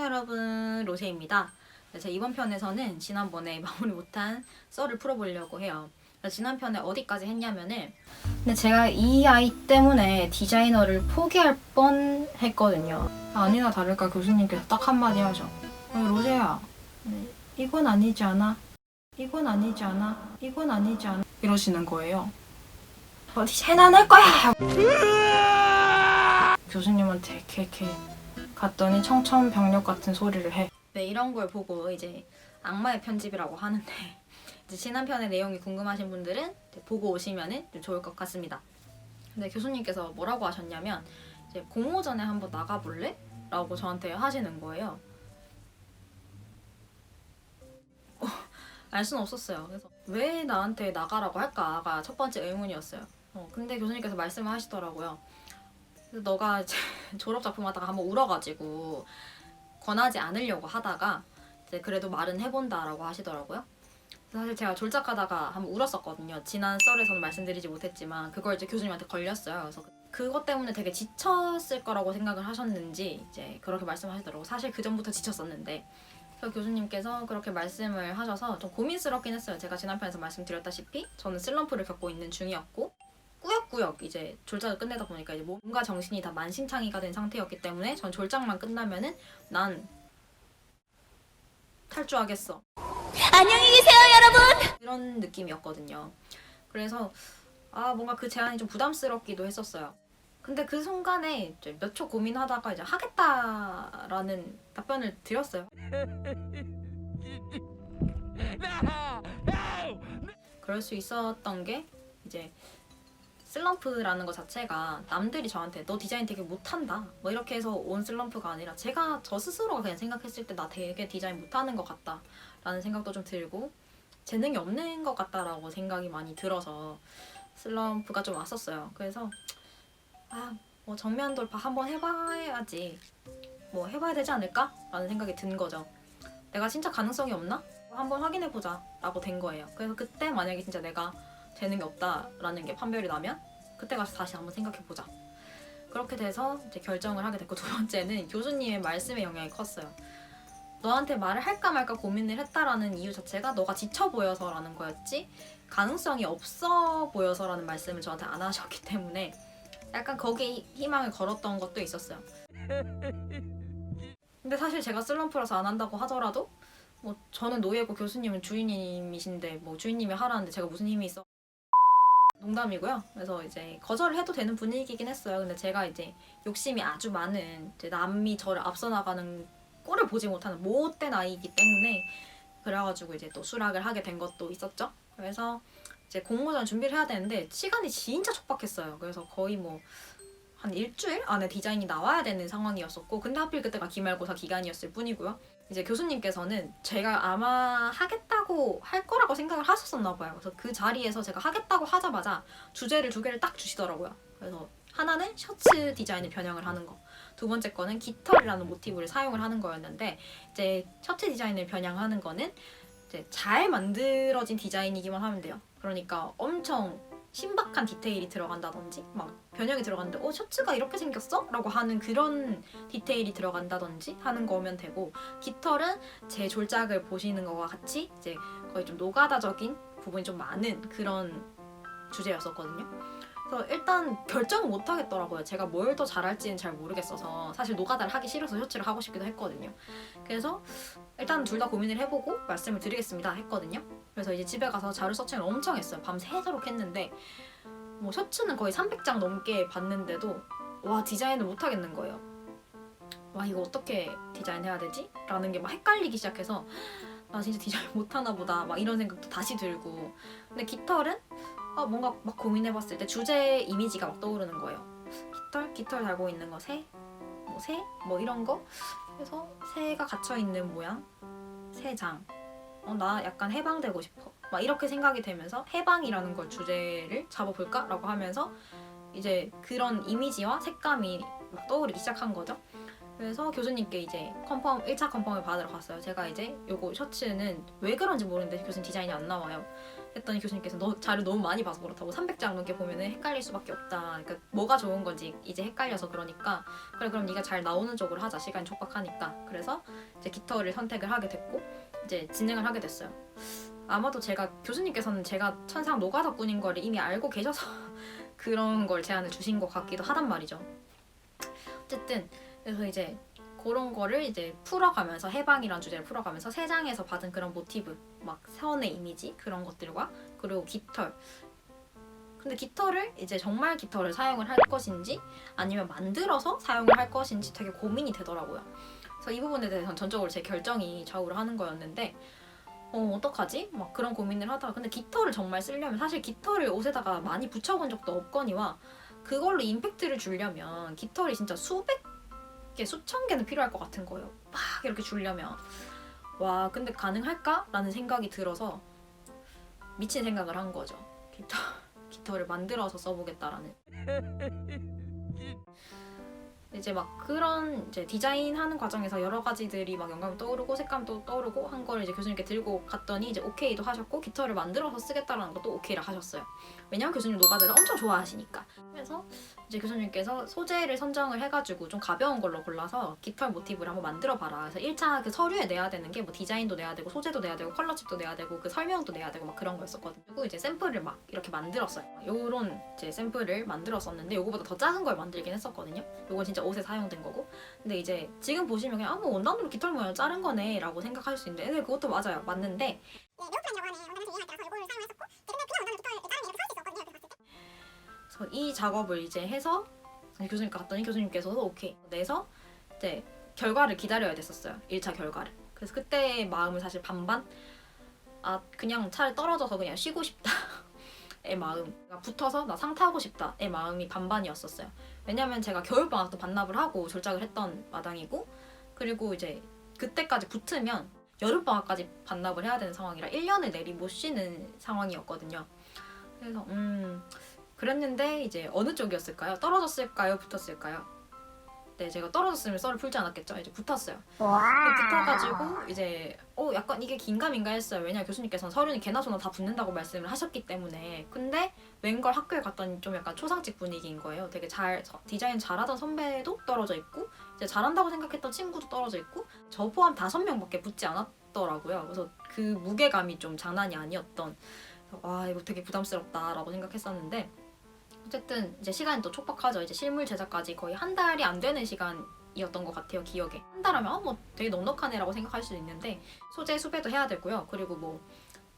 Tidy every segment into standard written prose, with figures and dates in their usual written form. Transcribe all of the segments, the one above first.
여러분, 로제입니다. 제가 이번 편에서는 지난번에 마무리 못한 썰을 풀어보려고 해요. 지난 편에 어디까지 했냐면은 근데 제가 이 아이 때문에 디자이너를 포기할 뻔 했거든요. 아니나 다를까 교수님께서 딱 한마디 하죠. 로제야, 이건 아니지 않아? 이건 아니지 않아? 이건 아니지 않아? 이러시는 거예요. 어디 해놔낼 거야! 교수님한테 이렇게 갔더니 청천벽력 같은 소리를 해. 네, 이런 걸 보고 이제 악마의 편집이라고 하는데 이제 지난 편의 내용이 궁금하신 분들은 보고 오시면 좀 좋을 것 같습니다. 근데 교수님께서 뭐라고 하셨냐면 이제 공모전에 한번 나가볼래? 라고 저한테 하시는 거예요. 알 수는 없었어요. 그래서 왜 나한테 나가라고 할까가 첫 번째 의문이었어요. 근데 교수님께서 말씀을 하시더라고요. 너가 졸업 작품 하다가 한번 울어가지고 권하지 않으려고 하다가 이제 그래도 말은 해본다라고 하시더라고요. 사실 제가 졸작하다가 한번 울었었거든요. 지난 썰에서는 말씀드리지 못했지만 그걸 이제 교수님한테 걸렸어요. 그래서 그것 때문에 되게 지쳤을 거라고 생각을 하셨는지 이제 그렇게 말씀하시더라고요. 사실 그 전부터 지쳤었는데 그래서 교수님께서 그렇게 말씀을 하셔서 좀 고민스럽긴 했어요. 제가 지난 편에서 말씀드렸다시피 저는 슬럼프를 겪고 있는 중이었고 꾸역꾸역 이제 졸작을 끝내다 보니까 이제 몸과 정신이 다 만신창이가 된 상태였기 때문에 전 졸작만 끝나면은 난 탈주하겠어. 안녕히 계세요, 여러분! 이런 느낌이었거든요. 그래서 뭔가 그 제안이 좀 부담스럽기도 했었어요. 근데 그 순간에 몇 초 고민하다가 이제 하겠다라는 답변을 드렸어요. 그럴 수 있었던 게 이제 슬럼프라는 것 자체가 남들이 저한테 너 디자인 되게 못한다 뭐 이렇게 해서 온 슬럼프가 아니라 제가 저 스스로가 그냥 생각했을 때 나 되게 디자인 못하는 것 같다 라는 생각도 좀 들고 재능이 없는 것 같다라고 생각이 많이 들어서 슬럼프가 좀 왔었어요. 그래서 뭐 정면 돌파 한번 해봐야지 뭐 해봐야 되지 않을까? 라는 생각이 든 거죠. 내가 진짜 가능성이 없나? 한번 확인해보자 라고 된 거예요. 그래서 그때 만약에 진짜 내가 재능이 없다라는 게 판별이 나면 그때 가서 다시 한번 생각해보자. 그렇게 돼서 이제 결정을 하게 됐고, 두 번째는 교수님의 말씀의 영향이 컸어요. 너한테 말을 할까 말까 고민을 했다라는 이유 자체가 너가 지쳐 보여서라는 거였지 가능성이 없어 보여서라는 말씀을 저한테 안 하셨기 때문에 약간 거기에 희망을 걸었던 것도 있었어요. 근데 사실 제가 슬럼프라서 안 한다고 하더라도 뭐 저는 노예고 교수님은 주인님이신데 뭐 주인님이 하라는데 제가 무슨 힘이 있어? 농담이고요. 그래서 이제 거절을 해도 되는 분위기긴 했어요. 근데 제가 이제 욕심이 아주 많은 이제 남이 저를 앞서 나가는 꼴을 보지 못하는 못된 아이이기 때문에 그래가지고 이제 또 수락을 하게 된 것도 있었죠. 그래서 이제 공모전 준비를 해야 되는데 시간이 진짜 촉박했어요. 그래서 거의 뭐 한 일주일 안에 디자인이 나와야 되는 상황이었었고 근데 하필 그때가 기말고사 기간이었을 뿐이고요. 이제 교수님께서는 제가 아마 하겠다고 할 거라고 생각을 하셨었나 봐요. 그래서 그 자리에서 제가 하겠다고 하자마자 주제를 두 개를 딱 주시더라고요. 그래서 하나는 셔츠 디자인을 변형을 하는 거, 두 번째 거는 깃털이라는 모티브를 사용을 하는 거였는데 이제 셔츠 디자인을 변형하는 거는 이제 잘 만들어진 디자인이기만 하면 돼요. 그러니까 엄청 신박한 디테일이 들어간다든지 막 변형이 들어갔는데 셔츠가 이렇게 생겼어? 라고 하는 그런 디테일이 들어간다든지 하는 거면 되고, 깃털은 제 졸작을 보시는 거와 같이 이제 거의 좀 노가다적인 부분이 좀 많은 그런 주제였었거든요. 그래서 일단 결정을 못 하겠더라고요. 제가 뭘 더 잘할지는 잘 모르겠어서 사실 노가다를 하기 싫어서 셔츠를 하고 싶기도 했거든요. 그래서 일단 둘 다 고민을 해보고 말씀을 드리겠습니다 했거든요. 그래서 이제 집에 가서 자료 서칭을 엄청 했어요. 밤새도록 했는데 뭐 셔츠는 거의 300장 넘게 봤는데도 와 디자인을 못 하겠는 거예요. 와 이거 어떻게 디자인해야 되지? 라는 게 막 헷갈리기 시작해서 나 진짜 디자인 못하나 보다 막 이런 생각도 다시 들고, 근데 깃털은 뭔가 막 고민해봤을 때 주제 이미지가 막 떠오르는 거예요. 깃털 달고 있는 거, 새 뭐 이런 거. 그래서 새가 갇혀있는 모양, 새장. 나 약간 해방되고 싶어. 막 이렇게 생각이 되면서 해방이라는 걸 주제를 잡아볼까? 라고 하면서 이제 그런 이미지와 색감이 막 떠오르기 시작한 거죠. 그래서 교수님께 이제 1차 컨펌을 받으러 갔어요. 제가 이제 요거 셔츠는 왜 그런지 모르는데 교수님 디자인이 안 나와요. 했더니 교수님께서 너 자료 너무 많이 봐서 그렇다고 300장 넘게 보면은 헷갈릴 수밖에 없다. 그러니까 뭐가 좋은 건지 이제 헷갈려서 그러니까 그래 그럼 네가 잘 나오는 쪽으로 하자. 시간이 촉박하니까. 그래서 이제 깃털을 선택을 하게 됐고 이제 진행을 하게 됐어요. 아마도 제가 교수님께서는 제가 천상 노가다꾼인 거를 이미 알고 계셔서 그런 걸 제안을 주신 것 같기도 하단 말이죠. 어쨌든 그래서 이제 그런 거를 이제 풀어가면서 해방이란 주제를 풀어가면서 세 장에서 받은 그런 모티브 막 선의 이미지 그런 것들과 그리고 깃털 근데 깃털을 이제 정말 깃털을 사용을 할 것인지 아니면 만들어서 사용을 할 것인지 되게 고민이 되더라고요. 그래서 이 부분에 대해서는 전적으로 제 결정이 좌우를 하는 거였는데 어떡하지? 막 그런 고민을 하다가 근데 깃털을 정말 쓰려면 사실 깃털을 옷에다가 많이 붙여본 적도 없거니와 그걸로 임팩트를 주려면 깃털이 진짜 수백 개, 수천 개는 필요할 것 같은 거예요. 막 이렇게 주려면 와 근데 가능할까? 라는 생각이 들어서 미친 생각을 한 거죠. 깃털을 만들어서 써보겠다라는 이제 막 그런 이제 디자인하는 과정에서 여러 가지들이 막 영감이 떠오르고 색감도 떠오르고 한 걸 이제 교수님께 들고 갔더니 이제 오케이도 하셨고 깃털을 만들어서 쓰겠다라는 것도 오케이를 하셨어요. 왜냐면 교수님 노가다를 엄청 좋아하시니까. 그래서 이제 교수님께서 소재를 선정을 해가지고 좀 가벼운 걸로 골라서 깃털 모티브를 한번 만들어봐라. 그래서 1차 그 서류에 내야 되는 게 뭐 디자인도 내야 되고 소재도 내야 되고 컬러칩도 내야 되고 그 설명도 내야 되고 막 그런 거였었거든요. 그리고 이제 샘플을 막 이렇게 만들었어요. 요런 이제 샘플을 만들었었는데 요거보다 더 작은 걸 만들긴 했었거든요. 요건 진짜 옷에 사용된 거고. 근데 이제 지금 보시면 그냥 뭐 원단으로 깃털 모양 자른 거네 라고 생각할 수 있는데 근데 그것도 맞아요. 맞는데 그래서 이 작업을 이제 해서 교수님께 갔더니 교수님께서도 오케이 내서 이제 결과를 기다려야 됐었어요. 1차 결과를. 그래서 그때 마음은 사실 반반 그냥 차라리 떨어져서 그냥 쉬고 싶다의 마음 붙어서 나 상 타고 싶다의 마음이 반반이었었어요. 왜냐면 제가 겨울방학도 반납을 하고 졸작을 했던 마당이고 그리고 이제 그때까지 붙으면 여름방학까지 반납을 해야 되는 상황이라 1년을 내리 못 쉬는 상황이었거든요. 그래서 그랬는데 이제 어느 쪽이었을까요? 떨어졌을까요? 붙었을까요? 네, 제가 떨어졌으면 썰을 풀지 않았겠죠. 이제 붙었어요. 붙어가지고 이제 약간 이게 긴가민가 했어요. 왜냐면 교수님께서는 서류는 개나 소나 다 붙는다고 말씀을 하셨기 때문에. 근데 웬걸 학교에 갔더니 좀 약간 초상집 분위기인 거예요. 되게 디자인 잘하던 선배도 떨어져 있고 이제 잘한다고 생각했던 친구도 떨어져 있고 저 포함 5명밖에 붙지 않았더라고요. 그래서 그 무게감이 좀 장난이 아니었던 와 이거 되게 부담스럽다라고 생각했었는데 어쨌든 이제 시간이 또 촉박하죠. 이제 실물 제작까지 거의 한 달이 안 되는 시간이었던 것 같아요. 기억에. 한 달 하면 뭐 되게 넉넉하네라고 생각할 수도 있는데 소재 수배도 해야 되고요. 그리고 뭐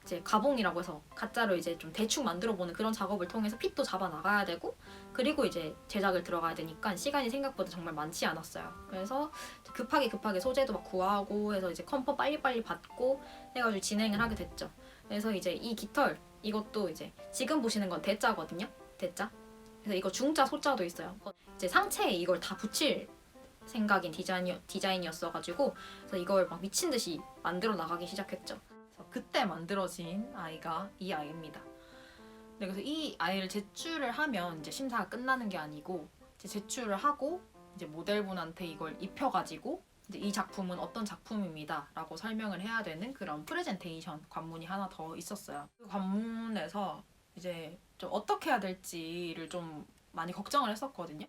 이제 가봉이라고 해서 가짜로 이제 좀 대충 만들어보는 그런 작업을 통해서 핏도 잡아 나가야 되고 그리고 이제 제작을 들어가야 되니까 시간이 생각보다 정말 많지 않았어요. 그래서 급하게 소재도 막 구하고 해서 이제 컴퍼 빨리빨리 받고 해가지고 진행을 하게 됐죠. 그래서 이제 이 깃털 이것도 이제 지금 보시는 건 대자거든요. 대자. 그래서 이거 중자 소자도 있어요. 이제 상체에 이걸 다 붙일 생각인 디자인이었어가지고 그래서 이걸 막 미친 듯이 만들어 나가기 시작했죠. 그래서 그때 만들어진 아이가 이 아이입니다. 네, 그래서 이 아이를 제출을 하면 이제 심사가 끝나는 게 아니고 이제 제출을 하고 이제 모델분한테 이걸 입혀가지고 이제 이 작품은 어떤 작품입니다라고 설명을 해야 되는 그런 프레젠테이션 관문이 하나 더 있었어요. 그 관문에서 이제 좀 어떻게 해야 될지를 좀 많이 걱정을 했었거든요.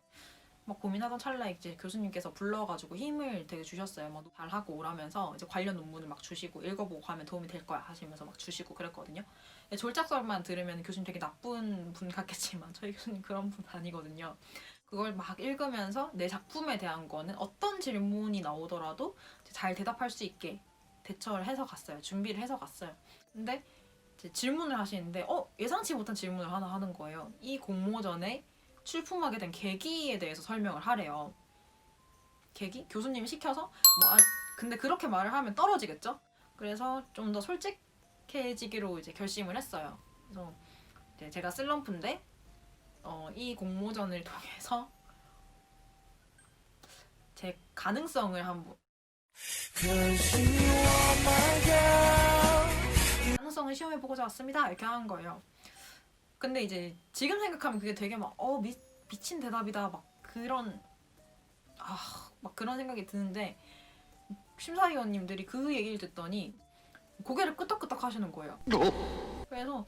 막 고민하던 찰나에 이제 교수님께서 불러가지고 힘을 되게 주셨어요. 막 잘하고 오라면서 이제 관련 논문을 막 주시고 읽어보고 가면 도움이 될 거야 하시면서 막 주시고 그랬거든요. 졸작설만 들으면 교수님 되게 나쁜 분 같겠지만 저희 교수님 그런 분 아니거든요. 그걸 막 읽으면서 내 작품에 대한 거는 어떤 질문이 나오더라도 잘 대답할 수 있게 대처를 해서 갔어요. 준비를 해서 갔어요. 근데 질문을 하시는데 예상치 못한 질문을 하나 하는 거예요. 이 공모전에 출품하게 된 계기에 대해서 설명을 하래요. 계기? 교수님이 시켜서 근데 그렇게 말을 하면 떨어지겠죠? 그래서 좀 더 솔직해지기로 이제 결심을 했어요. 그래서 이제 제가 슬럼프인데 이 공모전을 통해서 제 가능성을 한번 가능성을 시험해보고자 왔습니다. 이렇게 하는 거예요. 근데 이제 지금 생각하면 그게 되게 막 미친 대답이다 막 그런 막 그런 생각이 드는데 심사위원님들이 그 얘기를 듣더니 고개를 끄덕끄덕 하시는 거예요. 그래서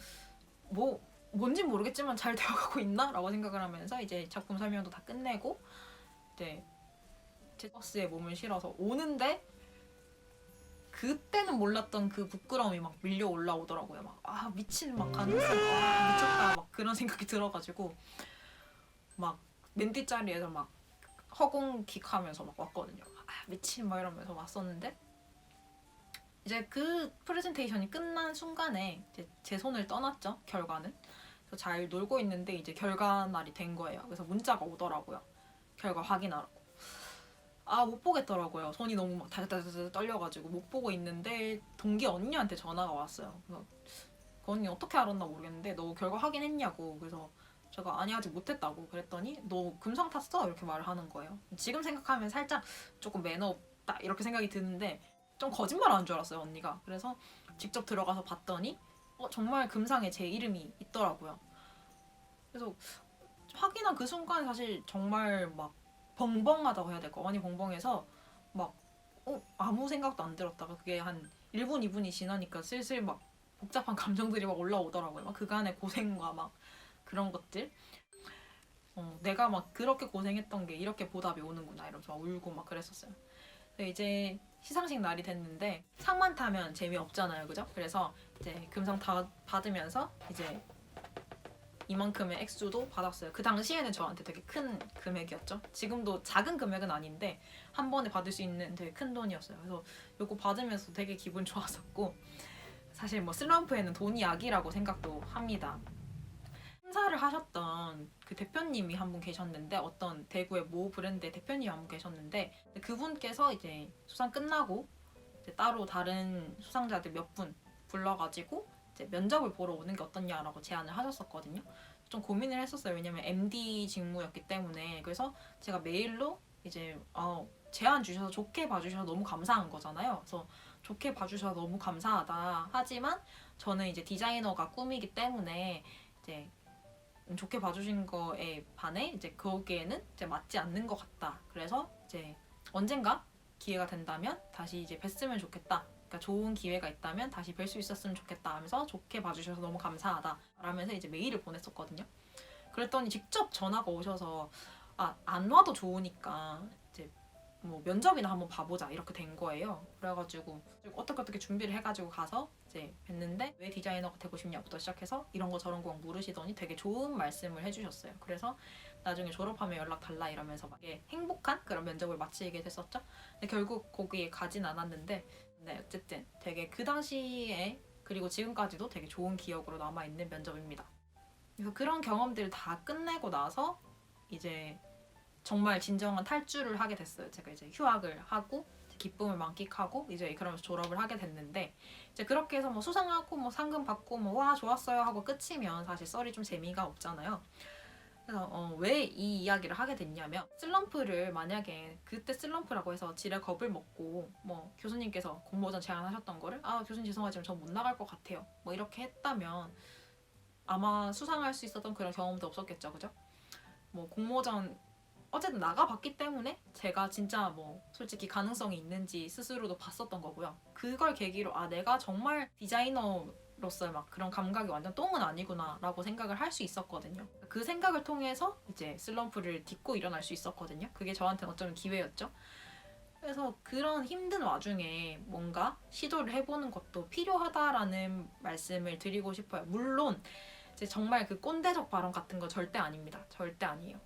뭔진 모르겠지만 잘 되어가고 있나라고 생각을 하면서 이제 작품 설명도 다 끝내고 이제 제 버스에 몸을 실어서 오는데 그때는 몰랐던 그 부끄러움이 막 밀려 올라오더라고요. 막 미친 막 가능성 미쳤다 막 그런 생각이 들어가지고 막 맨 뒷자리에서 막 허공킥하면서 막 왔거든요. 미친 막 이러면서 왔었는데 이제 그 프레젠테이션이 끝난 순간에 이제 제 손을 떠났죠. 결과는. 그래서 잘 놀고 있는데 이제 결과 날이 된 거예요. 그래서 문자가 오더라고요. 결과 확인하라고. 못 보겠더라고요. 손이 너무 막 다다다다 떨려가지고 못 보고 있는데 동기 언니한테 전화가 왔어요. 그래서 그 언니 어떻게 알았나 모르겠는데 너 결과 확인했냐고. 그래서 제가 아니 아직 못했다고 그랬더니 너 금상 탔어? 이렇게 말을 하는 거예요. 지금 생각하면 살짝 조금 매너 없다 이렇게 생각이 드는데 좀 거짓말하는 줄 알았어요 언니가. 그래서 직접 들어가서 봤더니 정말 금상에 제 이름이 있더라고요. 그래서 확인한 그 순간 사실 정말 막 벙벙하다고 해야 될까? 많이 벙벙해서 막 아무 생각도 안 들었다가 그게 한 1분 2분이 지나니까 슬슬 막 복잡한 감정들이 막 올라오더라고요. 막 그간의 고생과 막 그런 것들. 내가 막 그렇게 고생했던 게 이렇게 보답이 오는구나 이러면서 막 울고 막 그랬었어요. 근데 이제 시상식 날이 됐는데 상만 타면 재미없잖아요, 그죠? 그래서 이제 금상 다 받으면서 이제 이만큼의 액수도 받았어요. 그 당시에는 저한테 되게 큰 금액이었죠. 지금도 작은 금액은 아닌데 한 번에 받을 수 있는 되게 큰 돈이었어요. 그래서 요거 받으면서 되게 기분 좋았었고 사실 뭐 슬럼프에는 돈이 약이라고 생각도 합니다. 행사를 하셨던 그 대표님이 한 분 계셨는데 어떤 대구의 모 브랜드의 대표님이 한 분 계셨는데 그분께서 이제 수상 끝나고 이제 따로 다른 수상자들 몇 분 불러가지고 이제 면접을 보러 오는 게 어떻냐라고 제안을 하셨었거든요. 좀 고민을 했었어요. 왜냐면 MD 직무였기 때문에. 그래서 제가 메일로 이제 제안 주셔서 좋게 봐주셔서 너무 감사한 거잖아요. 그래서 좋게 봐주셔서 너무 감사하다. 하지만 저는 이제 디자이너가 꿈이기 때문에 이제 좋게 봐주신 거에 반해 이제 거기에는 이제 맞지 않는 것 같다. 그래서 이제 언젠가 기회가 된다면 다시 이제 뵀으면 좋겠다. 그러니까 좋은 기회가 있다면 다시 뵐 수 있었으면 좋겠다 하면서 좋게 봐주셔서 너무 감사하다 라면서 이제 메일을 보냈었거든요. 그랬더니 직접 전화가 오셔서 안 와도 좋으니까 이제 뭐 면접이나 한번 봐보자 이렇게 된 거예요. 그래가지고 어떻게 준비를 해가지고 가서 이제 뵀는데 왜 디자이너가 되고 싶냐부터 시작해서 이런 거 저런 거 물으시더니 되게 좋은 말씀을 해주셨어요. 그래서 나중에 졸업하면 연락 달라 이러면서 막 행복한 그런 면접을 마치게 됐었죠. 근데 결국 거기에 가진 않았는데 네, 어쨌든 되게 그 당시에 그리고 지금까지도 되게 좋은 기억으로 남아있는 면접입니다. 그래서 그런 경험들을 다 끝내고 나서 이제 정말 진정한 탈주를 하게 됐어요. 제가 이제 휴학을 하고 기쁨을 만끽하고 이제 그러면서 졸업을 하게 됐는데 이제 그렇게 해서 뭐 수상하고 뭐 상금 받고 뭐 와 좋았어요 하고 끝이면 사실 썰이 좀 재미가 없잖아요. 그래서 왜 이 이야기를 하게 됐냐면 슬럼프를 만약에 그때 슬럼프라고 해서 지레 겁을 먹고 뭐 교수님께서 공모전 제안하셨던 거를 교수님 죄송하지만 저 못 나갈 것 같아요 뭐 이렇게 했다면 아마 수상할 수 있었던 그런 경험도 없었겠죠, 그죠? 뭐 공모전 어쨌든 나가봤기 때문에 제가 진짜 뭐 솔직히 가능성이 있는지 스스로도 봤었던 거고요. 그걸 계기로 내가 정말 디자이너로서의 막 그런 감각이 완전 똥은 아니구나 라고 생각을 할 수 있었거든요. 그 생각을 통해서 이제 슬럼프를 딛고 일어날 수 있었거든요. 그게 저한테는 어쩌면 기회였죠. 그래서 그런 힘든 와중에 뭔가 시도를 해보는 것도 필요하다라는 말씀을 드리고 싶어요. 물론 이제 정말 그 꼰대적 발언 같은 거 절대 아닙니다. 절대 아니에요.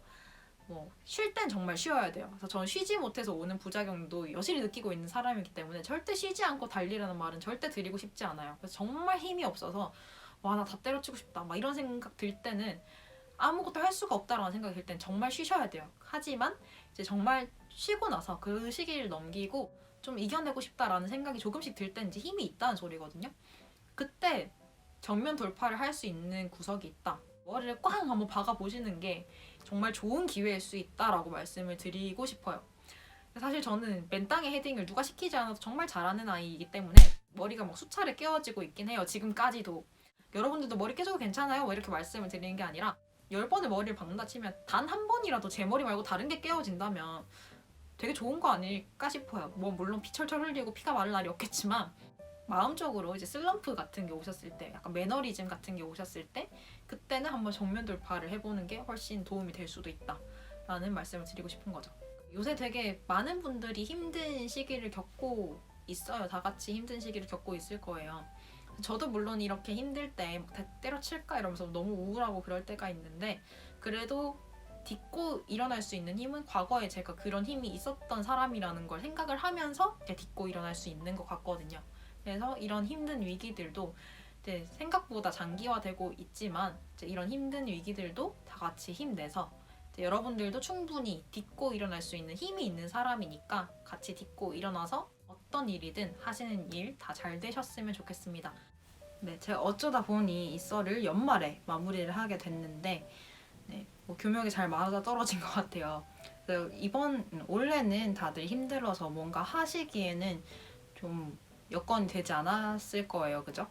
뭐 쉴 땐 정말 쉬어야 돼요. 그래서 저는 쉬지 못해서 오는 부작용도 여실히 느끼고 있는 사람이기 때문에 절대 쉬지 않고 달리라는 말은 절대 드리고 싶지 않아요. 그래서 정말 힘이 없어서 나 다 때려치고 싶다 막 이런 생각 들 때는 아무것도 할 수가 없다라는 생각이 들 땐 정말 쉬셔야 돼요. 하지만 이제 정말 쉬고 나서 그 시기를 넘기고 좀 이겨내고 싶다라는 생각이 조금씩 들 땐 이제 힘이 있다는 소리거든요. 그때 정면 돌파를 할 수 있는 구석이 있다. 머리를 꽝 한번 박아보시는 게 정말 좋은 기회일 수 있다라고 말씀을 드리고 싶어요. 사실 저는 맨땅에 헤딩을 누가 시키지 않아도 정말 잘하는 아이이기 때문에 머리가 막 수차례 깨어지고 있긴 해요. 지금까지도. 여러분들도 머리 깨져도 괜찮아요? 뭐 이렇게 말씀을 드리는 게 아니라 10번을 머리를 박는다 치면 단 한 번이라도 제 머리 말고 다른 게 깨어진다면 되게 좋은 거 아닐까 싶어요. 뭐 물론 피 철철 흘리고 피가 마를 날이 없겠지만 마음적으로 이제 슬럼프 같은 게 오셨을 때, 약간 매너리즘 같은 게 오셨을 때, 그때는 한번 정면 돌파를 해보는 게 훨씬 도움이 될 수도 있다라는 말씀을 드리고 싶은 거죠. 요새 되게 많은 분들이 힘든 시기를 겪고 있어요. 다 같이 힘든 시기를 겪고 있을 거예요. 저도 물론 이렇게 힘들 때 막 때려칠까 이러면서 너무 우울하고 그럴 때가 있는데, 그래도 딛고 일어날 수 있는 힘은 과거에 제가 그런 힘이 있었던 사람이라는 걸 생각을 하면서 딛고 일어날 수 있는 것 같거든요. 그래서 이런 힘든 위기들도 이제 생각보다 장기화되고 있지만, 이제 이런 힘든 위기들도 다 같이 힘내서 이제 여러분들도 충분히 딛고 일어날 수 있는 힘이 있는 사람이니까 같이 딛고 일어나서 어떤 일이든 하시는 일 다 잘 되셨으면 좋겠습니다. 네, 제가 어쩌다 보니 이 썰을 연말에 마무리를 하게 됐는데, 네, 뭐 교묘하게 잘 맞아 떨어진 것 같아요. 그래서 올해는 다들 힘들어서 뭔가 하시기에는 좀 여건이 되지 않았을 거예요, 그죠?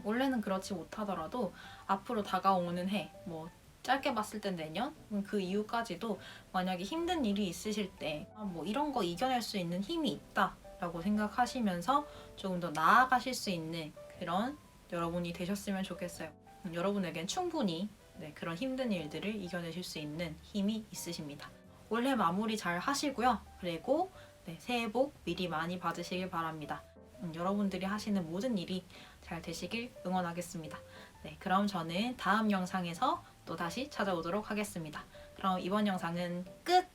올해는 그렇지 못하더라도 앞으로 다가오는 해, 뭐 짧게 봤을 땐 내년, 그 이후까지도 만약에 힘든 일이 있으실 때 뭐 이런 거 이겨낼 수 있는 힘이 있다라고 생각하시면서 조금 더 나아가실 수 있는 그런 여러분이 되셨으면 좋겠어요. 여러분에겐 충분히 그런 힘든 일들을 이겨내실 수 있는 힘이 있으십니다. 올해 마무리 잘 하시고요. 그리고 새해 복 미리 많이 받으시길 바랍니다. 여러분들이 하시는 모든 일이 잘 되시길 응원하겠습니다. 네, 그럼 저는 다음 영상에서 또 다시 찾아오도록 하겠습니다. 그럼 이번 영상은 끝!